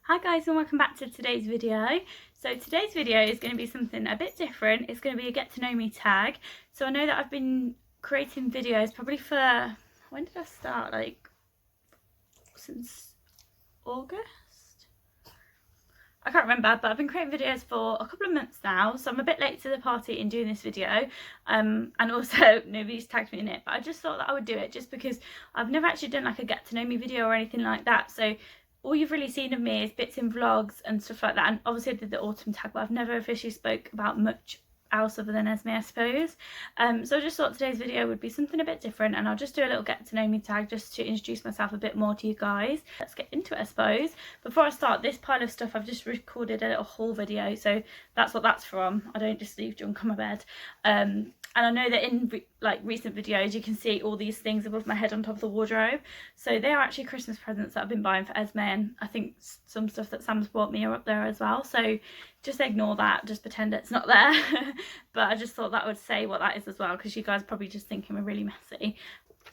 Hi guys, and welcome back to today's video. So today's video is going to be something a bit different. It's going to be a get to know me tag. So I know that I've been creating videos probably for, when did I start? Like since August? I can't remember, but I've been creating videos for a couple of months now, so I'm a bit late to the party in doing this video, and also nobody's tagged me in it, but I just thought that I would do it just because I've never actually done like a get to know me video or anything like that. So all you've really seen of me is bits in vlogs and stuff like that, and obviously I did the autumn tag, but I've never officially spoke about much else other than Esme, I suppose. So I just thought today's video would be something a bit different, and I'll just do a little get to know me tag just to introduce myself a bit more to you guys. Let's get into it, I suppose. Before I start, this pile of stuff, I've just recorded a little haul video, so that's what that's from. I don't just leave junk on my bed. And I know that in recent videos you can see all these things above my head on top of the wardrobe, so they are actually Christmas presents that I've been buying for Esme, and I think some stuff that Sam's bought me are up there as well, so just ignore that, just pretend it's not there. But I just thought that would say what that is as well, because you guys probably just thinking we're really messy.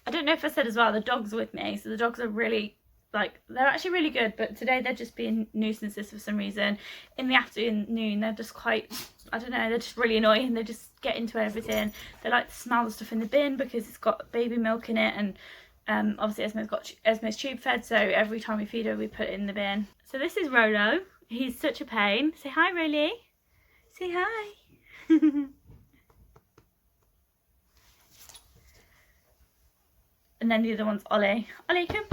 I don't know if I said as well, the dogs are with me, so the dogs are really, they're actually really good, but today they're just being nuisances for some reason. In the afternoon they're just quite, I don't know, they're just really annoying. They just get into everything. They like to smell the stuff in the bin because it's got baby milk in it, and obviously Esme's tube fed, so every time we feed her we put it in the bin. So this is Rolo. He's such a pain. Say hi, Rolly. Say hi. And then the other one's Ollie. Ollie, come.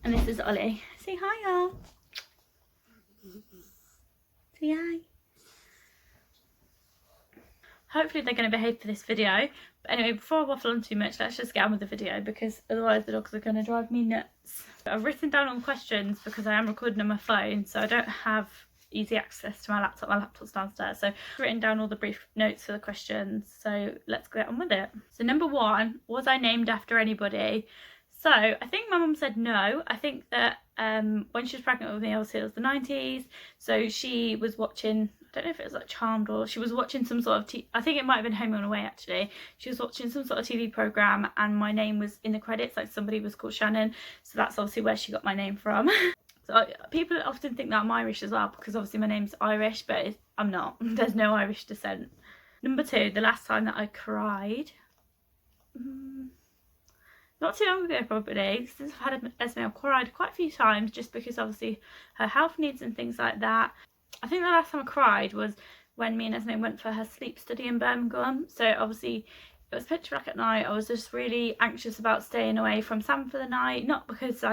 And this is Ollie. Say hi, y'all. Say hi. Hopefully they're going to behave for this video. But anyway, before I waffle on too much, let's just get on with the video, because otherwise the dogs are going to drive me nuts. I've written down all the questions because I am recording on my phone, so I don't have easy access to my laptop. My laptop's downstairs, so I've written down all the brief notes for the questions, so let's get on with it. So number one, was I named after anybody? So I think my mum said no. I think that when she was pregnant with me, obviously it was the 90s, so she was watching, I don't know if it was like Charmed, or she was watching some sort of I think it might have been Home and Away actually. She was watching some sort of TV programme and my name was in the credits, like somebody was called Shannon, so that's obviously where she got my name from. So people often think that I'm Irish as well, because obviously my name's Irish, but I'm not. There's no Irish descent. Number two, the last time that I cried. Not too long ago probably. Since I've had Esme, I've cried quite a few times, just because obviously her health needs and things like that. I think the last time I cried was when me and Esme went for her sleep study in Birmingham. So obviously it was pitch black at night. I was just really anxious about staying away from Sam for the night, not because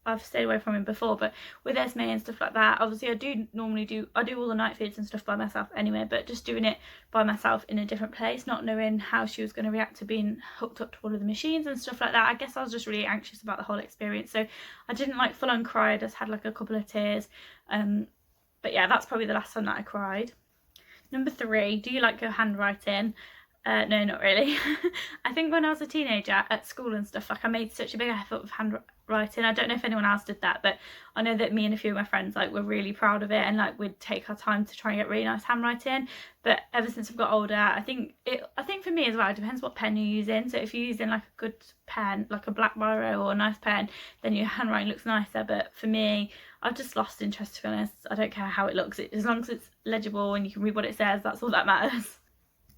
I've stayed away from him before, but with Esme and stuff like that, obviously I do all the night feeds and stuff by myself anyway, but just doing it by myself in a different place, not knowing how she was going to react to being hooked up to all of the machines and stuff like that. I guess I was just really anxious about the whole experience, so I didn't full on cry. I just had a couple of tears, but yeah, that's probably the last time that I cried. Number three, do you like your handwriting? No, not really. I think when I was a teenager at school and stuff, I made such a big effort with handwriting. I don't know if anyone else did that, but I know that me and a few of my friends were really proud of it, and we'd take our time to try and get really nice handwriting. But ever since I've got older, I think for me as well, it depends what pen you're using. So if you're using a good pen, like a black biro or a nice pen, then your handwriting looks nicer. But for me, I've just lost interest, to be honest. I don't care how it looks, as long as it's legible and you can read what it says, that's all that matters.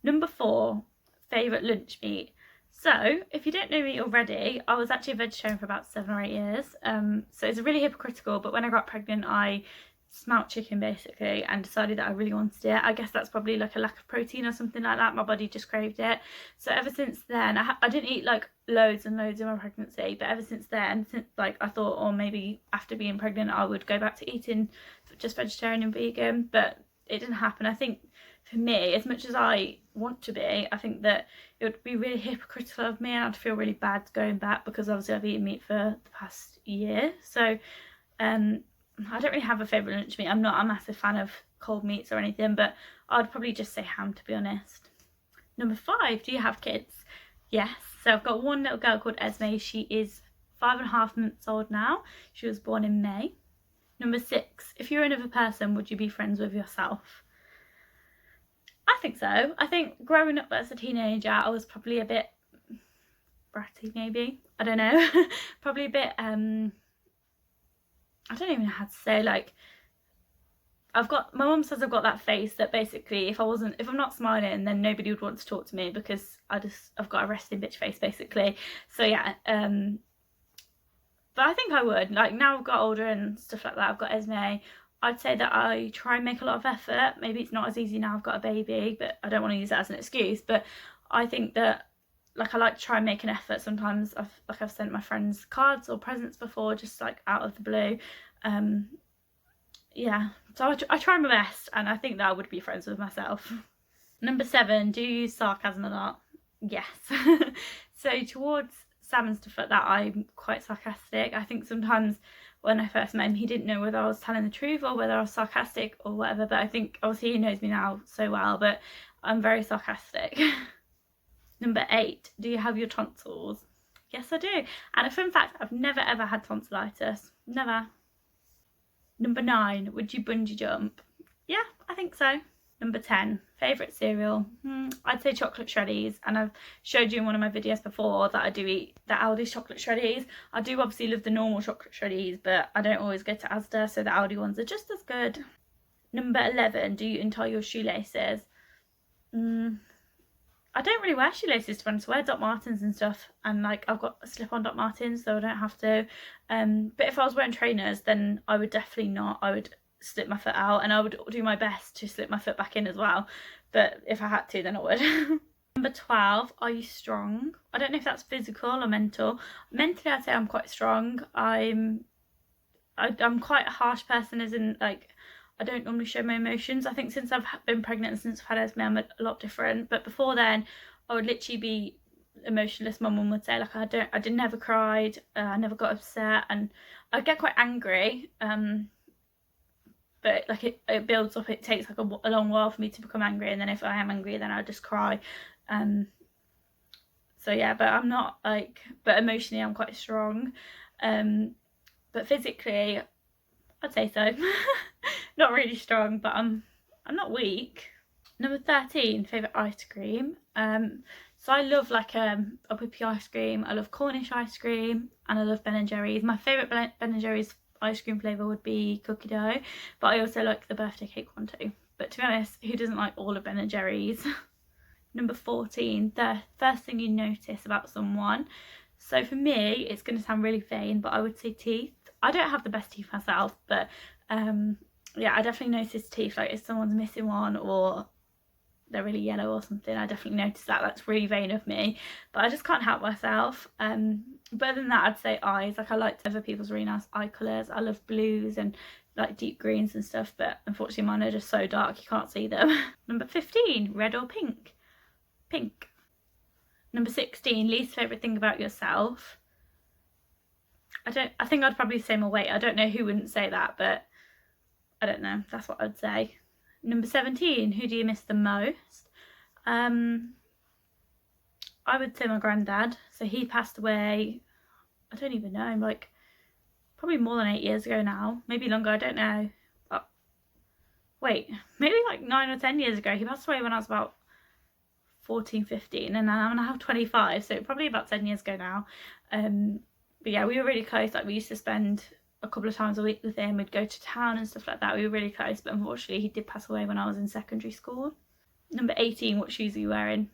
Number four, favourite lunch meat. So if you don't know me already, I was actually a vegetarian for about 7 or 8 years. So it's really hypocritical, but when I got pregnant I smelt chicken basically and decided that I really wanted it. I guess that's probably a lack of protein or something like that. My body just craved it. So ever since then, I didn't eat loads and loads in my pregnancy, but ever since then, I thought, or maybe after being pregnant I would go back to eating just vegetarian and vegan, but it didn't happen. I think for me, as much as I want to be, I think that it would be really hypocritical of me, and I'd feel really bad going back, because obviously I've eaten meat for the past year. So I don't really have a favourite lunch meat. I'm not a massive fan of cold meats or anything, but I'd probably just say ham, to be honest. Number five, do you have kids? Yes. So I've got one little girl called Esme. She is 5.5 months old now. She was born in May. Number six, if you're another person, would you be friends with yourself? I think so. I think growing up as a teenager, I was probably a bit bratty, maybe. I don't know. Probably a bit I don't even know how to say, like, my mum says I've got that face that basically if I'm not smiling, then nobody would want to talk to me, because I've got a resting bitch face basically. So yeah, but I think I would, like, now I've got older and stuff like that, I've got Esme, I'd say that I try and make a lot of effort. Maybe it's not as easy now I've got a baby, but I don't want to use that as an excuse. But I think that, like, I like to try and make an effort. Sometimes I've sent my friends cards or presents before, just like out of the blue. Yeah, so I try my best, and I think that I would be friends with myself. Number 7, do you use sarcasm a lot? Yes. So towards Sam and stuff like that, I'm quite sarcastic. I think sometimes when I first met him, he didn't know whether I was telling the truth or whether I was sarcastic or whatever, but I think obviously he knows me now so well, but I'm very sarcastic. Number 8, do you have your tonsils? Yes, I do. And a fun fact, I've never ever had tonsillitis. Never. Number 9, would you bungee jump? Yeah, I think so. Number 10, favourite cereal? I'd say chocolate shreddies, and I've showed you in one of my videos before that I do eat the Aldi's chocolate shreddies. I do obviously love the normal chocolate shreddies, but I don't always go to Asda, so the Aldi ones are just as good. Number 11, do you untie your shoelaces? I don't really wear shoelaces, to be honest. I wear Doc Martens and stuff, and like I've got slip-on Doc Martens, so I don't have to. But if I was wearing trainers, then I would definitely not. I would slip my foot out, and I would do my best to slip my foot back in as well. But if I had to, then I would. Number 12, are you strong? I don't know if that's physical or mental. Mentally, I'd say I'm quite strong. I'm quite a harsh person, as in, like, I don't normally show my emotions. I think since I've been pregnant and since I've had Esme, I'm a lot different. But before then, I would literally be emotionless. My mum would say, like, I never cried, I never got upset, and I get quite angry. But like it builds up. It takes like a long while for me to become angry, and then if I am angry, then I just cry. So yeah, but I'm not like, but emotionally I'm quite strong. But physically, I'd say so. Not really strong, but I'm not weak. Number 13, favourite ice cream. So I love like a whippy ice cream. I love Cornish ice cream, and I love Ben & Jerry's. My favourite Ben & Jerry's ice cream flavour would be cookie dough, but I also like the birthday cake one too. But to be honest, who doesn't like all of Ben & Jerry's? Number 14, the first thing you notice about someone. So for me, it's going to sound really vain, but I would say teeth. I don't have the best teeth myself, but yeah, I definitely notice teeth. Like if someone's missing one or they're really yellow or something, I definitely notice that. That's really vain of me, but I just can't help myself. But other than that, I'd say eyes. Like I like other people's really nice eye colours. I love blues and like deep greens and stuff, but unfortunately mine are just so dark you can't see them. Number 15, red or pink? Pink. Number 16, least favourite thing about yourself. I think I'd probably say my weight. I don't know who wouldn't say that, but I don't know. That's what I'd say. Number 17, who do you miss the most? I would say my granddad. So he passed away, I don't even know, like probably more than 8 years ago now. Maybe longer, I don't know. But wait, maybe like 9 or 10 years ago. He passed away when I was about 14, 15, and I'm now 25, so probably about 10 years ago now. But yeah, we were really close. Like we used to spend a couple of times a week with him. We'd go to town and stuff like that. We were really close, but unfortunately he did pass away when I was in secondary school. Number 18, what shoes are you wearing?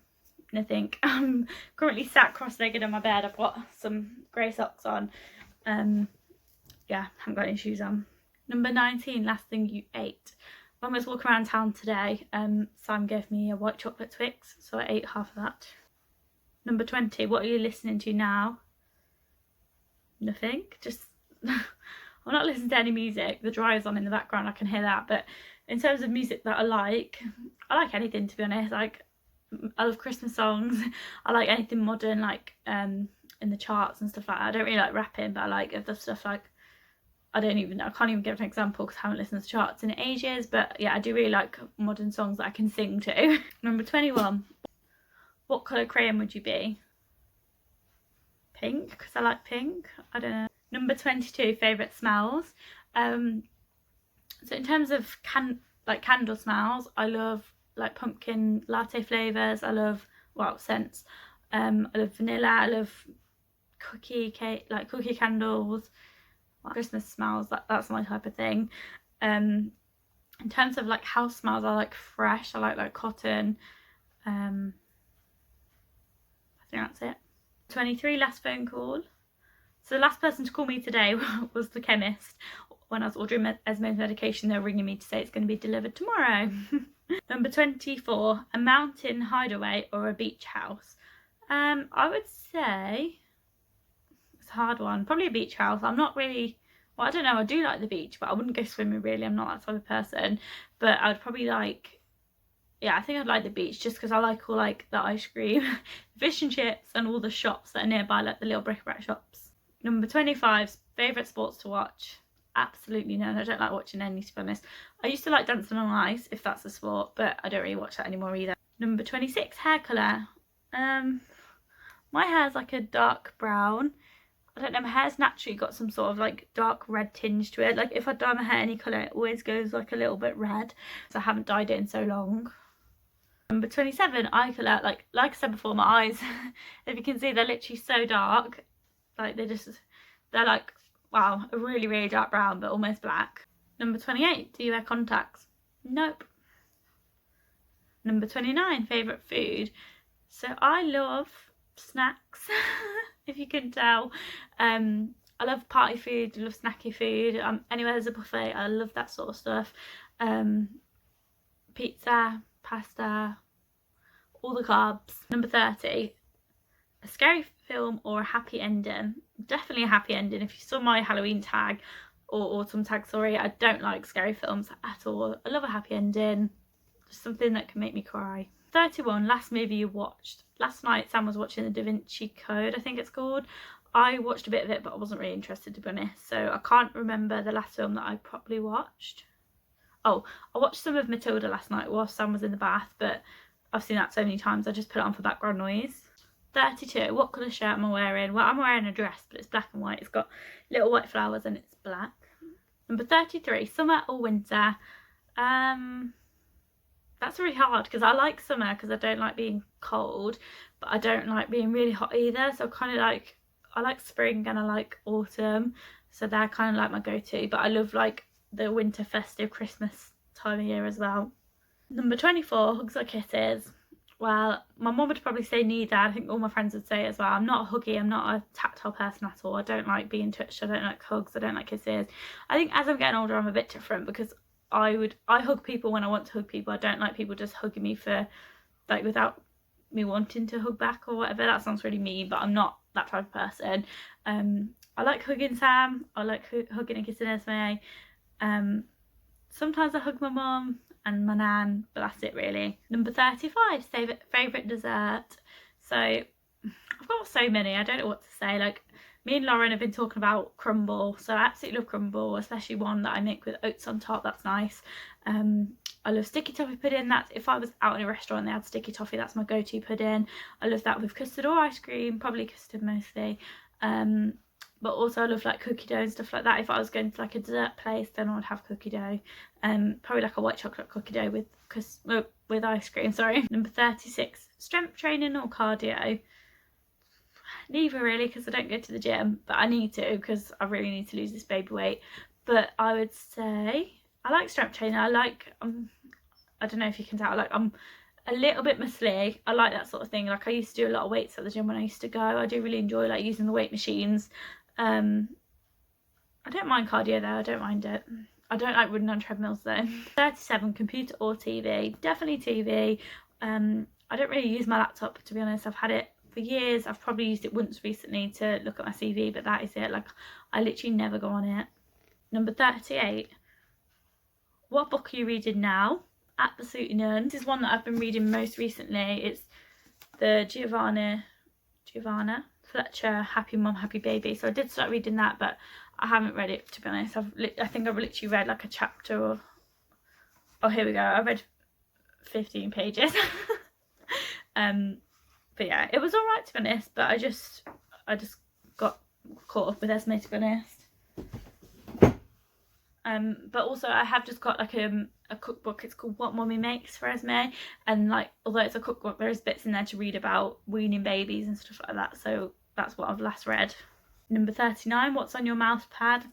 Nothing. I'm currently sat cross-legged on my bed. I've got some grey socks on. Yeah, haven't got any shoes on. Number 19, last thing you ate. When I was walking around town today, Sam gave me a white chocolate Twix, so I ate half of that. Number 20, what are you listening to now? Nothing. Just I'm not listening to any music. The dryer's on in the background, I can hear that. But in terms of music that I like anything, to be honest. Like I love Christmas songs. I like anything modern, like in the charts and stuff like that. I don't really like rapping, but I like other stuff. Like I can't even give an example because I haven't listened to charts in ages. But yeah, I do really like modern songs that I can sing to. Number 21, what colour crayon would you be? Pink, because I like pink. I don't know. Number 22, favourite smells. So in terms of candle smells, I love like pumpkin latte flavours. I love, well, scents. I love vanilla. I love cookie cake, like cookie candles. Christmas smells, that's my type of thing. In terms of like house smells, I like fresh. I like cotton. I think that's it. 23, last phone call. So the last person to call me today was the chemist. When I was ordering Esme's medication, they were ringing me to say it's going to be delivered tomorrow. Number 24, a mountain hideaway or a beach house. I would say it's a hard one. Probably a beach house. I'm not really, well, I don't know, I do like the beach, but I wouldn't go swimming really. I'm not that type of person. But I would probably like, yeah, I think I'd like the beach just because I like all like the ice cream, fish and chips, and all the shops that are nearby, like the little bric-a-brac shops. Number 25, favourite sports to watch. Absolutely none. I don't like watching any, to be honest. I used to like dancing on ice, if that's a sport, but I don't really watch that anymore either. Number 26, hair colour. My hair's like a dark brown. I don't know, my hair's naturally got some sort of like dark red tinge to it. Like if I dye my hair any colour, it always goes like a little bit red. So I haven't dyed it in so long. Number 27, eye colour. Like I said before, my eyes, if you can see, they're literally so dark. Like they're like, wow, a really, really dark brown, but almost black. Number 28, do you wear contacts? Nope. Number 29, favourite food. So I love snacks, if you can tell. I love party food, I love snacky food. Anywhere there's a buffet, I love that sort of stuff. Pizza, pasta, all the carbs. Number 30, a scary film or a happy ending. Definitely a happy ending. If you saw my Halloween tag or autumn tag, sorry, I don't like scary films at all. I love a happy ending, just something that can make me cry. 31, last movie you watched. Last night Sam was watching the Da Vinci Code, I think it's called. I watched a bit of it, but I wasn't really interested, to be honest, so I can't remember the last film that I properly watched. Oh, I watched some of Matilda last night while Sam was in the bath, but I've seen that so many times I just put it on for background noise. 32, what colour shirt am I wearing? Well, I'm wearing a dress, but it's black and white. It's got little white flowers and it's black. Number 33, summer or winter? That's really hard because I like summer because I don't like being cold, but I don't like being really hot either. So kind of like, I like spring and I like autumn. So they're kind of like my go-to, but I love like the winter festive Christmas time of year as well. Number 24, hugs or kisses. Well, my mum would probably say neither. I think all my friends would say it as well. I'm not a huggy, I'm not a tactile person at all. I don't like being touched, I don't like hugs, I don't like kisses. I think as I'm getting older I'm a bit different because I hug people when I want to hug people. I don't like people just hugging me for like without me wanting to hug back or whatever. That sounds really mean, but I'm not that type of person. I like hugging Sam, I like hugging and kissing Esme. Sometimes I hug my mum and my nan, but that's it really. Number 35, favourite dessert. So I've got so many, I don't know what to say. Like me and Lauren have been talking about crumble, so I absolutely love crumble, especially one that I make with oats on top. That's nice. I love sticky toffee pudding. That's if I was out in a restaurant and they had sticky toffee, that's my go-to pudding. I love that with custard or ice cream, probably custard mostly. But also I love like cookie dough and stuff like that. If I was going to like a dessert place, then I would have cookie dough. Probably like a white chocolate cookie dough with ice cream, sorry. Number 36, strength training or cardio? Neither really, because I don't go to the gym, but I need to because I really need to lose this baby weight. But I would say I like strength training. I like, I don't know if you can tell, like I'm a little bit muscly. I like that sort of thing. Like I used to do a lot of weights at the gym when I used to go. I do really enjoy like using the weight machines. I don't mind cardio though, I don't mind it. I don't like running on treadmills though. 37, computer or TV? Definitely TV. I don't really use my laptop, to be honest. I've had it for years. I've probably used it once recently to look at my CV, but that is it. Like I literally never go on it. Number 38, what book are you reading now? Absolutely none. This is one that I've been reading most recently. It's the Giovanna Fletcher Happy Mum Happy Baby. So I did start reading that, but I haven't read it, to be honest. I think I've literally read like a chapter or, oh here we go, I read 15 pages. But yeah, it was alright, to be honest, but I just got caught up with Esme, to be honest. But also I have just got like a cookbook. It's called What Mummy Makes for Esme, and like although it's a cookbook, there's bits in there to read about weaning babies and stuff like that, so that's what I've last read. Number 39, what's on your mouse pad?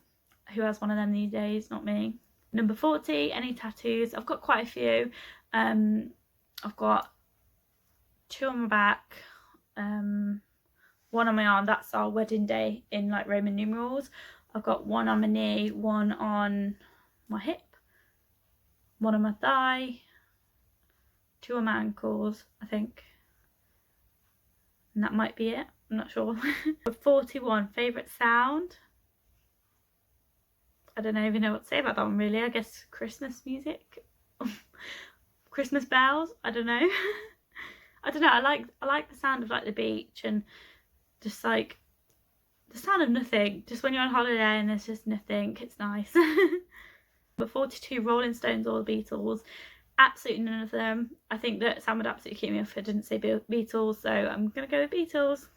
who has one of them these days? Not me. Number 40, any tattoos? I've got quite a few. I've got 2 on my back, 1 on my arm, that's our wedding day in like Roman numerals. I've got 1 on my knee, 1 on my hip, 1 on my thigh, 2 on my ankles, I think. And that might be it, I'm not sure. 41, favourite sound? I don't even know what to say about that one really. I guess Christmas music. Christmas bells, I don't know. I don't know, I like the sound of like the beach and just like the sound of nothing. Just when you're on holiday and there's just nothing, it's nice. But 42, Rolling Stones or the Beatles? Absolutely none of them. I think that Sam would absolutely keep me if I didn't say Beatles, so I'm gonna go with Beatles.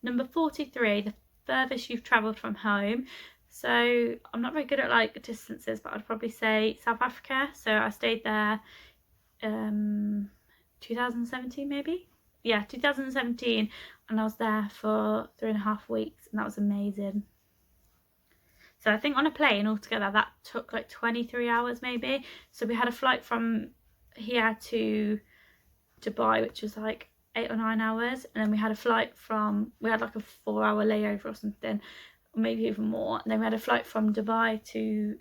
Number 43, the furthest you've travelled from home. So I'm not very good at like distances, but I'd probably say South Africa. So I stayed there 2017 maybe. Yeah, 2017, and I was there for 3.5 weeks, and that was amazing. So I think on a plane altogether that took like 23 hours maybe. So we had a flight from here to Dubai, which was like 8 or 9 hours, and then we had a flight from, we had like a 4-hour layover or something, or maybe even more, and then we had a flight from Dubai to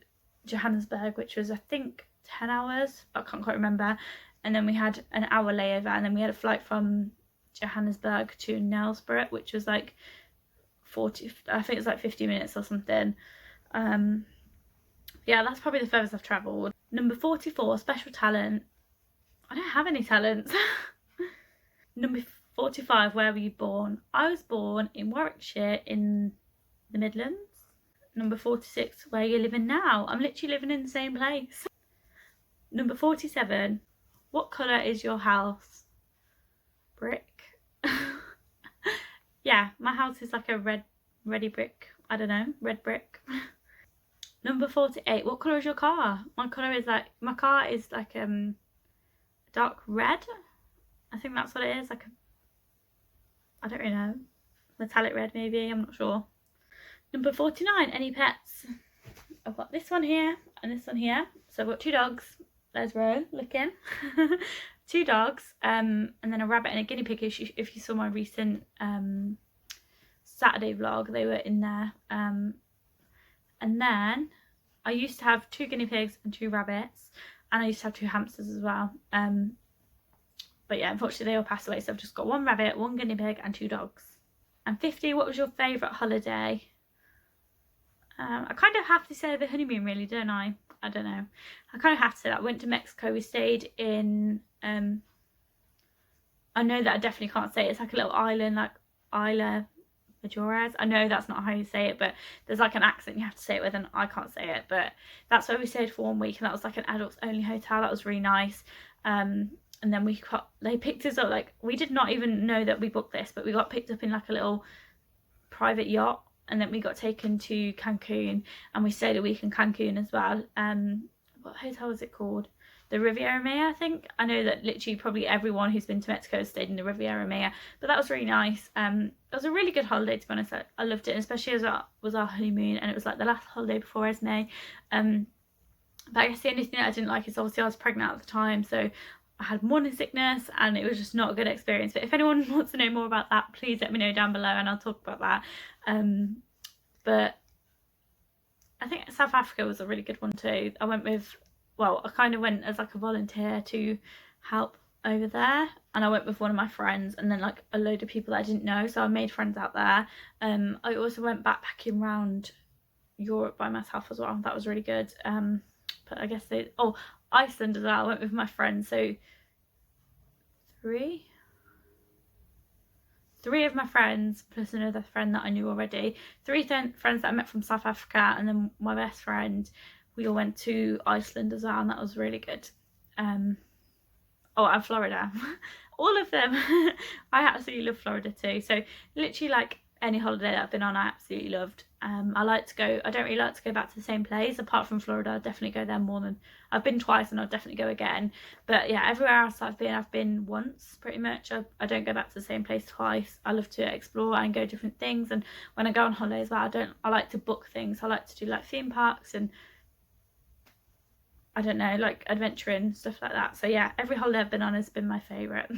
Johannesburg, which was I think 10 hours, I can't quite remember, and then we had an hour layover, and then we had a flight from Johannesburg to Nelspruit, which was like 40, I think it's like 50 minutes or something. Yeah, that's probably the furthest I've travelled. Number 44, special talent. I don't have any talents. Number 45, where were you born? I was born in Warwickshire in the Midlands. Number 46, where are you living now? I'm literally living in the same place. Number 47, what colour is your house? Brick. Yeah, my house is like a ready brick. I don't know, red brick. Number 48, what colour is your car? My car is like dark red. I think that's what it is, like I don't really know, metallic red maybe, I'm not sure. Number 49, any pets? I've got this one here and this one here. So I've got 2 dogs. There's Ro looking. 2 dogs, and then a rabbit and a guinea pig. If you saw my recent Saturday vlog, they were in there. And then I used to have 2 guinea pigs and 2 rabbits, and I used to have 2 hamsters as well. But yeah, unfortunately they all passed away, so I've just got 1 rabbit, 1 guinea pig and 2 dogs. And 50, what was your favourite holiday? I kind of have to say the honeymoon really, don't I? I don't know. I kind of have to say that. I went to Mexico. We stayed in, I know that I definitely can't say it. It's like a little island, like Isla Majores. I know that's not how you say it, but there's like an accent you have to say it with, and I can't say it. But that's where we stayed for 1 week, and that was like an adults only hotel. That was really nice. And then they picked us up, like we did not even know that we booked this, but we got picked up in like a little private yacht, and then we got taken to Cancun, and we stayed a week in Cancun as well. What hotel was it called? The Riviera Maya, I think. I know that literally probably everyone who's been to Mexico has stayed in the Riviera Maya, but that was really nice. It was a really good holiday, to be honest. I loved it, especially as it was our honeymoon, and it was like the last holiday before Esme. But I guess the only thing that I didn't like is obviously I was pregnant at the time, so I had morning sickness, and it was just not a good experience. But if anyone wants to know more about that, please let me know down below, and I'll talk about that. But I think South Africa was a really good one too. I went with, well, I kind of went as like a volunteer to help over there, and I went with one of my friends, and then like a load of people that I didn't know, so I made friends out there. I also went backpacking around Europe by myself as well. That was really good. But I guess Iceland as well. I went with my friends, so three of my friends plus another friend that I knew already. 3 friends that I met from South Africa, and then my best friend. We all went to Iceland as well, and that was really good. And Florida. All of them. I absolutely love Florida too. So literally like any holiday that I've been on I absolutely loved. I like to go, I don't really like to go back to the same place apart from Florida. I'll definitely go there more than, I've been twice and I'll definitely go again. But yeah, everywhere else I've been once pretty much. I don't go back to the same place twice. I love to explore and go different things, and when I go on holiday as well, I like to book things. I like to do like theme parks and I don't know, like adventuring, stuff like that. So yeah, every holiday I've been on has been my favourite.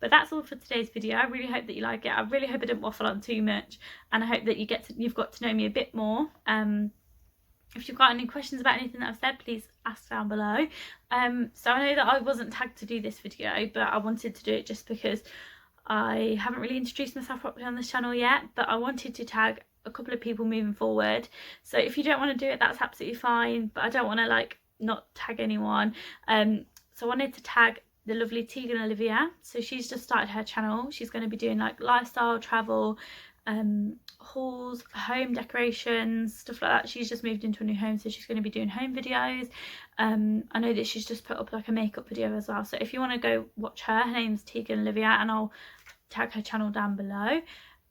But that's all for today's video. I really hope that you like it. I really hope I didn't waffle on too much, and I hope that you've got to know me a bit more. If you've got any questions about anything that I've said, please ask down below. So I know that I wasn't tagged to do this video, but I wanted to do it just because I haven't really introduced myself properly on this channel yet, but I wanted to tag a couple of people moving forward. So if you don't want to do it, that's absolutely fine, but I don't want to like not tag anyone. So I wanted to tag the lovely Teegan Olivia. So she's just started her channel. She's going to be doing like lifestyle, travel, hauls, home decorations, stuff like that. She's just moved into a new home, so she's going to be doing home videos. I know that she's just put up like a makeup video as well, so if you want to go watch her name's Teegan Olivia, and I'll tag her channel down below.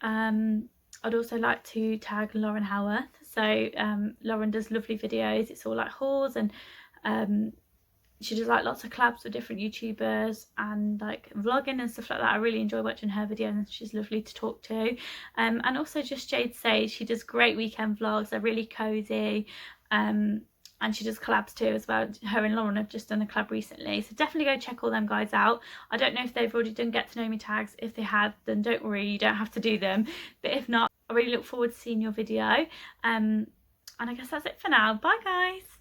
I'd also like to tag Lauren Howarth. So Lauren does lovely videos. It's all like hauls, and she does like lots of collabs with different YouTubers and like vlogging and stuff like that. I really enjoy watching her videos, and she's lovely to talk to. And also just Jade Sage, she does great weekend vlogs. They're really cozy, and she does collabs too as well. Her and Lauren have just done a collab recently, so definitely go check all them guys out. I don't know if they've already done get to know me tags. If they have, then don't worry, you don't have to do them, but if not, I really look forward to seeing your video. And I guess that's it for now. Bye guys.